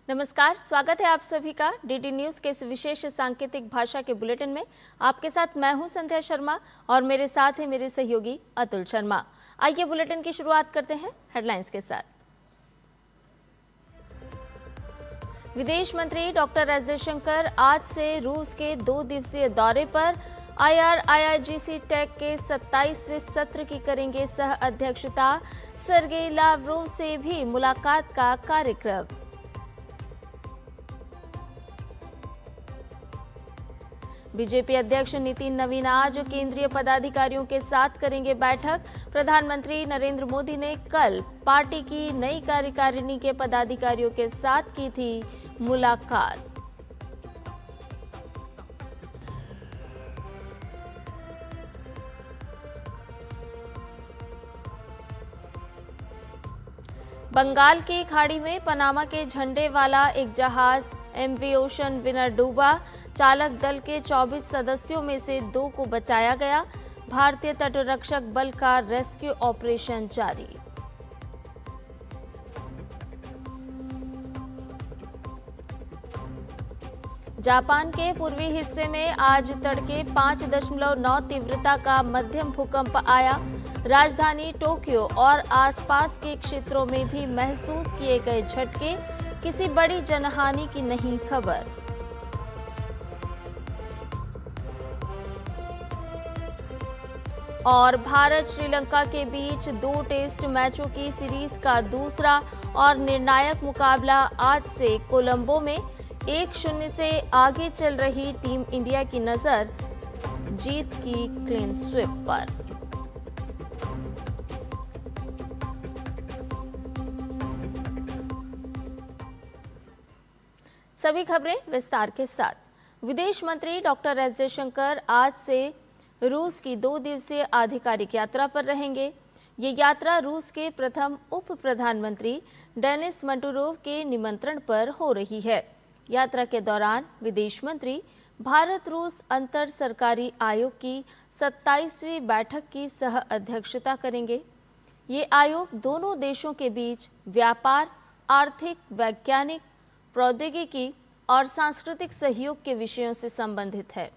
नमस्कार, स्वागत है आप सभी का डीडी न्यूज के इस विशेष सांकेतिक भाषा के बुलेटिन में। आपके साथ मैं हूं संध्या शर्मा और मेरे साथ है मेरे सहयोगी अतुल शर्मा। आइए बुलेटिन की शुरुआत करते हैं हेडलाइंस के साथ। विदेश मंत्री डॉक्टर एस जयशंकर आज से रूस के 2 दिवसीय दौरे पर। IRIGC टेक के 27वें सत्र की करेंगे सह अध्यक्षता। सर्गेई लावरोव से भी मुलाकात का कार्यक्रम। बीजेपी अध्यक्ष नितिन नवीन आज केंद्रीय पदाधिकारियों के साथ करेंगे बैठक। प्रधानमंत्री नरेंद्र मोदी ने कल पार्टी की नई कार्यकारिणी के पदाधिकारियों के साथ की थी मुलाकात। बंगाल की खाड़ी में पनामा के झंडे वाला एक जहाज MV ओशन विनर डूबा। चालक दल के 24 सदस्यों में से 2 को बचाया गया। भारतीय तटरक्षक बल का रेस्क्यू ऑपरेशन जारी। जापान के पूर्वी हिस्से में आज तड़के 5.9 तीव्रता का मध्यम भूकंप आया। राजधानी टोक्यो और आसपास के क्षेत्रों में भी महसूस किए गए झटके। किसी बड़ी जनहानि की नहीं खबर। और भारत श्रीलंका के बीच 2 टेस्ट मैचों की सीरीज का दूसरा और निर्णायक मुकाबला आज से कोलंबो में। 1-0 से आगे चल रही टीम इंडिया की नजर जीत की क्लीन स्वीप पर। सभी खबरें विस्तार के साथ। विदेश मंत्री डॉक्टर एस जयशंकर आज से रूस की 2 दिवसीय आधिकारिक यात्रा पर रहेंगे। ये यात्रा रूस के प्रथम उप प्रधानमंत्री डेनिस मंटुरोव के निमंत्रण पर हो रही है। यात्रा के दौरान विदेश मंत्री भारत रूस अंतर सरकारी आयोग की 27वीं बैठक की सह अध्यक्षता करेंगे। ये आयोग दोनों देशों के बीच व्यापार, आर्थिक, वैज्ञानिक, प्रौद्योगिकी और सांस्कृतिक सहयोग के विषयों से संबंधित है।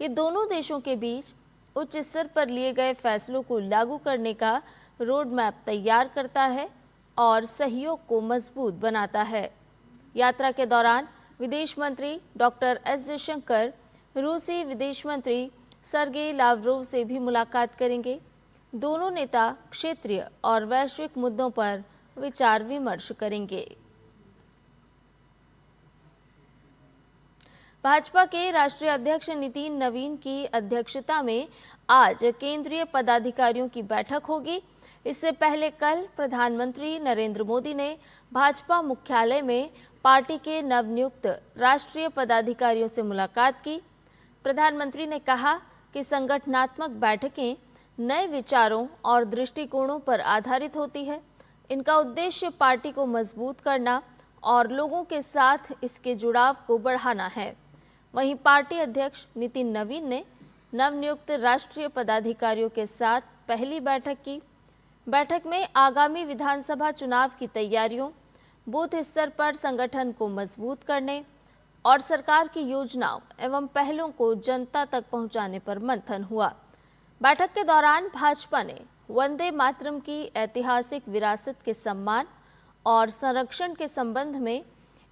ये दोनों देशों के बीच उच्च स्तर पर लिए गए फैसलों को लागू करने का रोड मैप तैयार करता है और सहयोग को मजबूत बनाता है। यात्रा के दौरान विदेश मंत्री डॉक्टर एस जयशंकर रूसी विदेश मंत्री सर्गेई लावरोव से भी मुलाकात करेंगे। दोनों नेता क्षेत्रीय और वैश्विक मुद्दों पर विचार विमर्श करेंगे। भाजपा के राष्ट्रीय अध्यक्ष नितिन नवीन की अध्यक्षता में आज केंद्रीय पदाधिकारियों की बैठक होगी। इससे पहले कल प्रधानमंत्री नरेंद्र मोदी ने भाजपा मुख्यालय में पार्टी के नवनियुक्त राष्ट्रीय पदाधिकारियों से मुलाकात की। प्रधानमंत्री ने कहा कि संगठनात्मक बैठकें नए विचारों और दृष्टिकोणों पर आधारित होती है। इनका उद्देश्य पार्टी को मजबूत करना और लोगों के साथ इसके जुड़ाव को बढ़ाना है। वहीं पार्टी अध्यक्ष नितिन नवीन ने नवनियुक्त राष्ट्रीय पदाधिकारियों के साथ पहली बैठक की। बैठक में आगामी विधानसभा चुनाव की तैयारियों, बूथ स्तर पर संगठन को मजबूत करने और सरकार की योजनाओं एवं पहलों को जनता तक पहुंचाने पर मंथन हुआ। बैठक के दौरान भाजपा ने वंदे मातरम की ऐतिहासिक विरासत के सम्मान और संरक्षण के संबंध में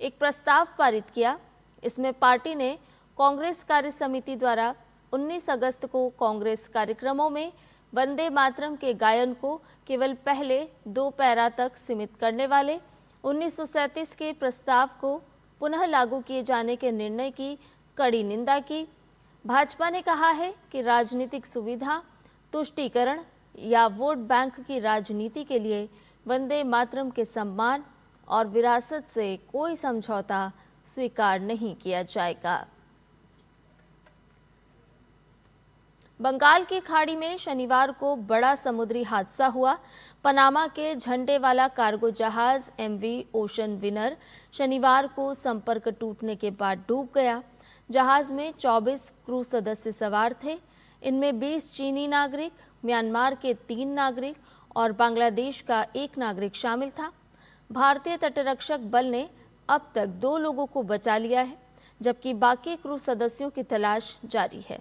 एक प्रस्ताव पारित किया। इसमें पार्टी ने कांग्रेस कार्य समिति द्वारा 19 अगस्त को कांग्रेस कार्यक्रमों में वंदे मातरम के गायन को केवल पहले 2 पैरा तक सीमित करने वाले 1937 के प्रस्ताव को पुनः लागू किए जाने के निर्णय की कड़ी निंदा की। भाजपा ने कहा है कि राजनीतिक सुविधा, तुष्टीकरण या वोट बैंक की राजनीति के लिए वंदे मातरम के सम्मान और विरासत से कोई समझौता स्वीकार नहीं किया जाएगा। बंगाल की खाड़ी में शनिवार को बड़ा समुद्री हादसा हुआ। पनामा के झंडे वाला कार्गो जहाज MV ओशन विनर शनिवार को संपर्क टूटने के बाद डूब गया। जहाज में 24 क्रू सदस्य सवार थे। इनमें 20 चीनी नागरिक, म्यांमार के 3 नागरिक और बांग्लादेश का 1 नागरिक शामिल था। भारतीय तटरक्षक बल ने अब तक 2 लोगों को बचा लिया है, जबकि बाकी क्रू सदस्यों की तलाश जारी है।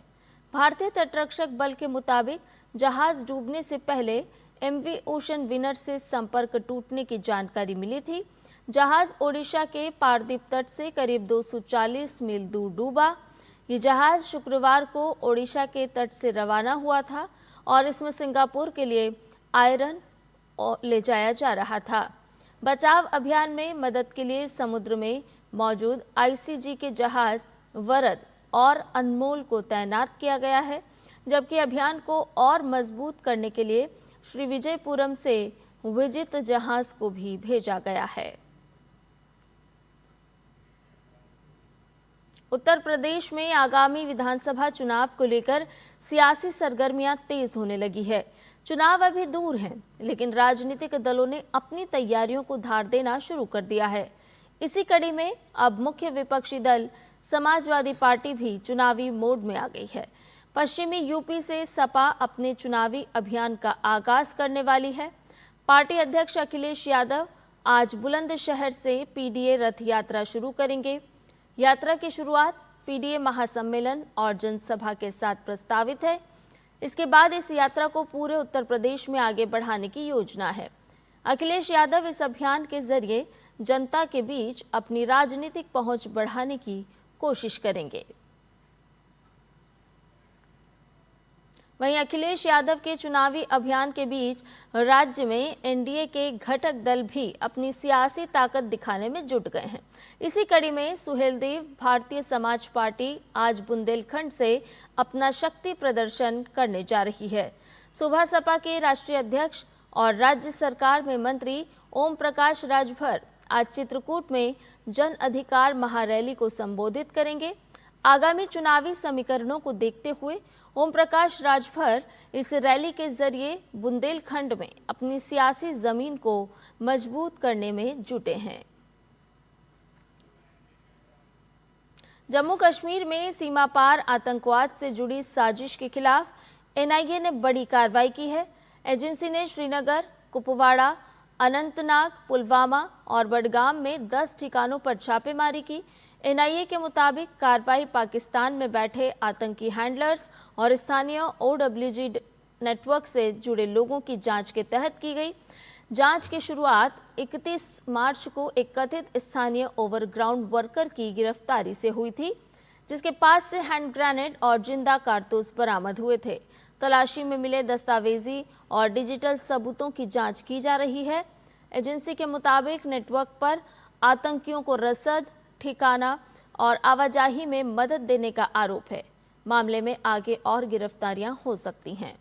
भारतीय तटरक्षक बल के मुताबिक जहाज डूबने से पहले MV ओशन विनर से संपर्क टूटने की जानकारी मिली थी। जहाज ओडिशा के पारदीप तट से करीब 240 मील दूर डूबा। ये जहाज शुक्रवार को ओडिशा के तट से रवाना हुआ था और इसमें सिंगापुर के लिए आयरन ले जाया जा रहा था। बचाव अभियान में मदद के लिए समुद्र में मौजूद ICG के जहाज वरद और अनमोल को तैनात किया गया है, जबकि अभियान को और मजबूत करने के लिए श्री विजयपुरम से विजित जहाज को भी भेजा गया है। उत्तर प्रदेश में आगामी विधानसभा चुनाव को लेकर सियासी सरगर्मियां तेज होने लगी है। चुनाव अभी दूर हैं, लेकिन राजनीतिक दलों ने अपनी तैयारियों को धार देना शुरू कर दिया है। इसी कड़ी में अब मुख्य विपक्षी दल समाजवादी पार्टी भी चुनावी मोड में आ गई है। पश्चिमी यूपी से सपा अपने चुनावी अभियान का आगाज करने वाली है। पार्टी अध्यक्ष अखिलेश यादव आज बुलंदशहर से PDA रथ यात्रा शुरू करेंगे। यात्रा की शुरुआत PDA महासम्मेलन और जनसभा के साथ प्रस्तावित है। इसके बाद इस यात्रा को पूरे उत्तर प्रदेश में आगे बढ़ाने की योजना है। अखिलेश यादव इस अभियान के जरिए जनता के बीच अपनी राजनीतिक पहुंच बढ़ाने की कोशिश करेंगे। वहीं अखिलेश यादव के चुनावी अभियान के बीच राज्य में NDA के घटक दल भी अपनी सियासी ताकत दिखाने में जुट गए हैं। इसी कड़ी में सुहेलदेव भारतीय समाज पार्टी आज बुंदेलखंड से अपना शक्ति प्रदर्शन करने जा रही है। सुबह सपा के राष्ट्रीय अध्यक्ष और राज्य सरकार में मंत्री ओम प्रकाश राजभर आज चित्रकूट में जन अधिकार महारैली को संबोधित करेंगे। आगामी चुनावी समीकरणों को देखते हुए ओम प्रकाश राजभर इस रैली के जरिए बुंदेलखंड में अपनी सियासी जमीन को मजबूत करने में जुटे हैं। जम्मू कश्मीर में सीमा पार आतंकवाद से जुड़ी साजिश के खिलाफ NIA ने बड़ी कार्रवाई की है। एजेंसी ने श्रीनगर, कुपवाड़ा, अनंतनाग, पुलवामा और बडगाम में 10 ठिकानों पर छापेमारी की। NIA के मुताबिक कार्रवाई पाकिस्तान में बैठे आतंकी हैंडलर्स और स्थानीय OWG नेटवर्क से जुड़े लोगों की जांच के तहत की गई। जांच की शुरुआत 31 मार्च को एक कथित स्थानीय ओवरग्राउंड वर्कर की गिरफ्तारी से हुई थी, जिसके पास से हैंड ग्रेनेड और जिंदा कारतूस बरामद हुए थे। तलाशी में मिले दस्तावेजी और डिजिटल सबूतों की जांच की जा रही है। एजेंसी के मुताबिक नेटवर्क पर आतंकियों को रसद, ठिकाना और आवाजाही में मदद देने का आरोप है। मामले में आगे और गिरफ्तारियां हो सकती हैं।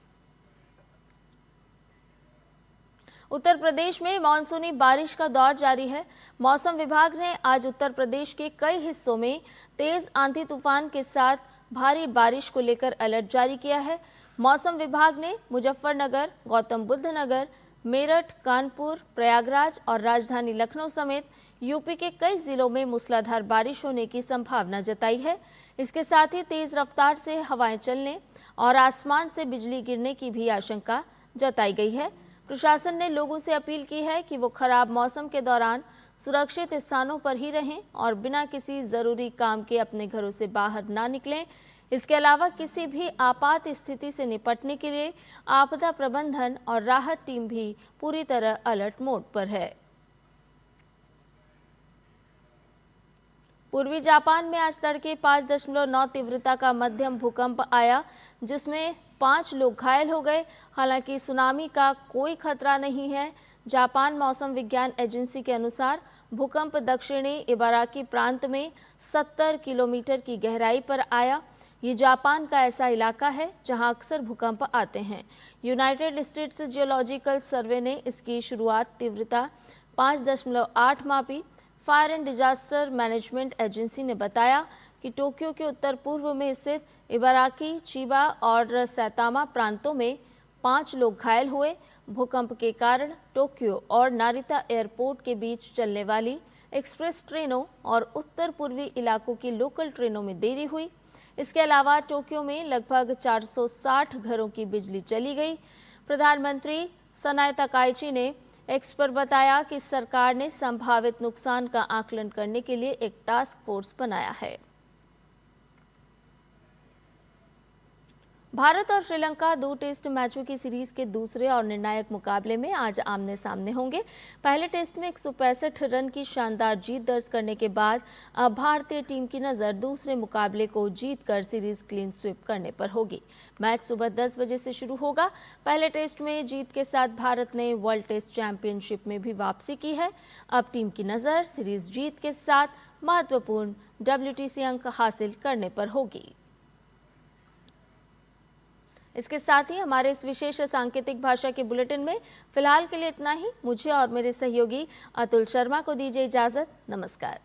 उत्तर प्रदेश में मानसूनी बारिश का दौर जारी है। मौसम विभाग ने आज उत्तर प्रदेश के कई हिस्सों में तेज आंधी तूफान के साथ भारी बारिश को लेकर अलर्ट जारी किया है। मौसम विभाग ने मुजफ्फरनगर, गौतम बुद्ध नगर, मेरठ, कानपुर, प्रयागराज और राजधानी लखनऊ समेत यूपी के कई जिलों में मूसलाधार बारिश होने की संभावना जताई है। इसके साथ ही तेज रफ्तार से हवाएं चलने और आसमान से बिजली गिरने की भी आशंका जताई गई है। प्रशासन ने लोगों से अपील की है कि वो खराब मौसम के दौरान सुरक्षित स्थानों पर ही रहें और बिना किसी जरूरी काम के अपने घरों से बाहर ना निकलें। इसके अलावा किसी भी आपात स्थिति से निपटने के लिए आपदा प्रबंधन और राहत टीम भी पूरी तरह अलर्ट मोड पर है। पूर्वी जापान में आज तड़के 5.9 तीव्रता का मध्यम भूकंप आया, जिसमें 5 लोग घायल हो गए। हालांकि सुनामी का कोई खतरा नहीं है। जापान मौसम विज्ञान एजेंसी के अनुसार भूकंप दक्षिणी इबाराकी प्रांत में 70 किलोमीटर की गहराई पर आया। ये जापान का ऐसा इलाका है जहां अक्सर भूकंप आते हैं। यूनाइटेड स्टेट्स जियोलॉजिकल सर्वे ने इसकी शुरुआत तीव्रता 5.8 मापी। Fire and disaster management agency ने बताया कि टोक्यो के उत्तर पूर्व में स्थित इबाराकी, चिबा और सैतामा प्रांतों में 5 लोग घायल हुए। भूकंप के कारण टोक्यो और नारिता एयरपोर्ट के बीच चलने वाली एक्सप्रेस ट्रेनों और उत्तर पूर्वी इलाकों की लोकल ट्रेनों में देरी हुई। इसके अलावा टोक्यो में लगभग 460 घरों की बिजली चली गई। प्रधानमंत्री सनाए तकाइची ने एक्स पर बताया कि सरकार ने संभावित नुकसान का आकलन करने के लिए एक टास्क फोर्स बनाया है। भारत और श्रीलंका 2 टेस्ट मैचों की सीरीज के दूसरे और निर्णायक मुकाबले में आज आमने सामने होंगे। पहले टेस्ट में 165 रन की शानदार जीत दर्ज करने के बाद अब भारतीय टीम की नज़र दूसरे मुकाबले को जीतकर सीरीज क्लीन स्वीप करने पर होगी। मैच सुबह 10 बजे से शुरू होगा। पहले टेस्ट में जीत के साथ भारत ने वर्ल्ड टेस्ट चैंपियनशिप में भी वापसी की है। अब टीम की नज़र सीरीज जीत के साथ महत्वपूर्ण WTC अंक हासिल करने पर होगी। इसके साथ ही हमारे इस विशेष सांकेतिक भाषा के बुलेटिन में फिलहाल के लिए इतना ही। मुझे और मेरे सहयोगी अतुल शर्मा को दीजिए इजाजत। नमस्कार।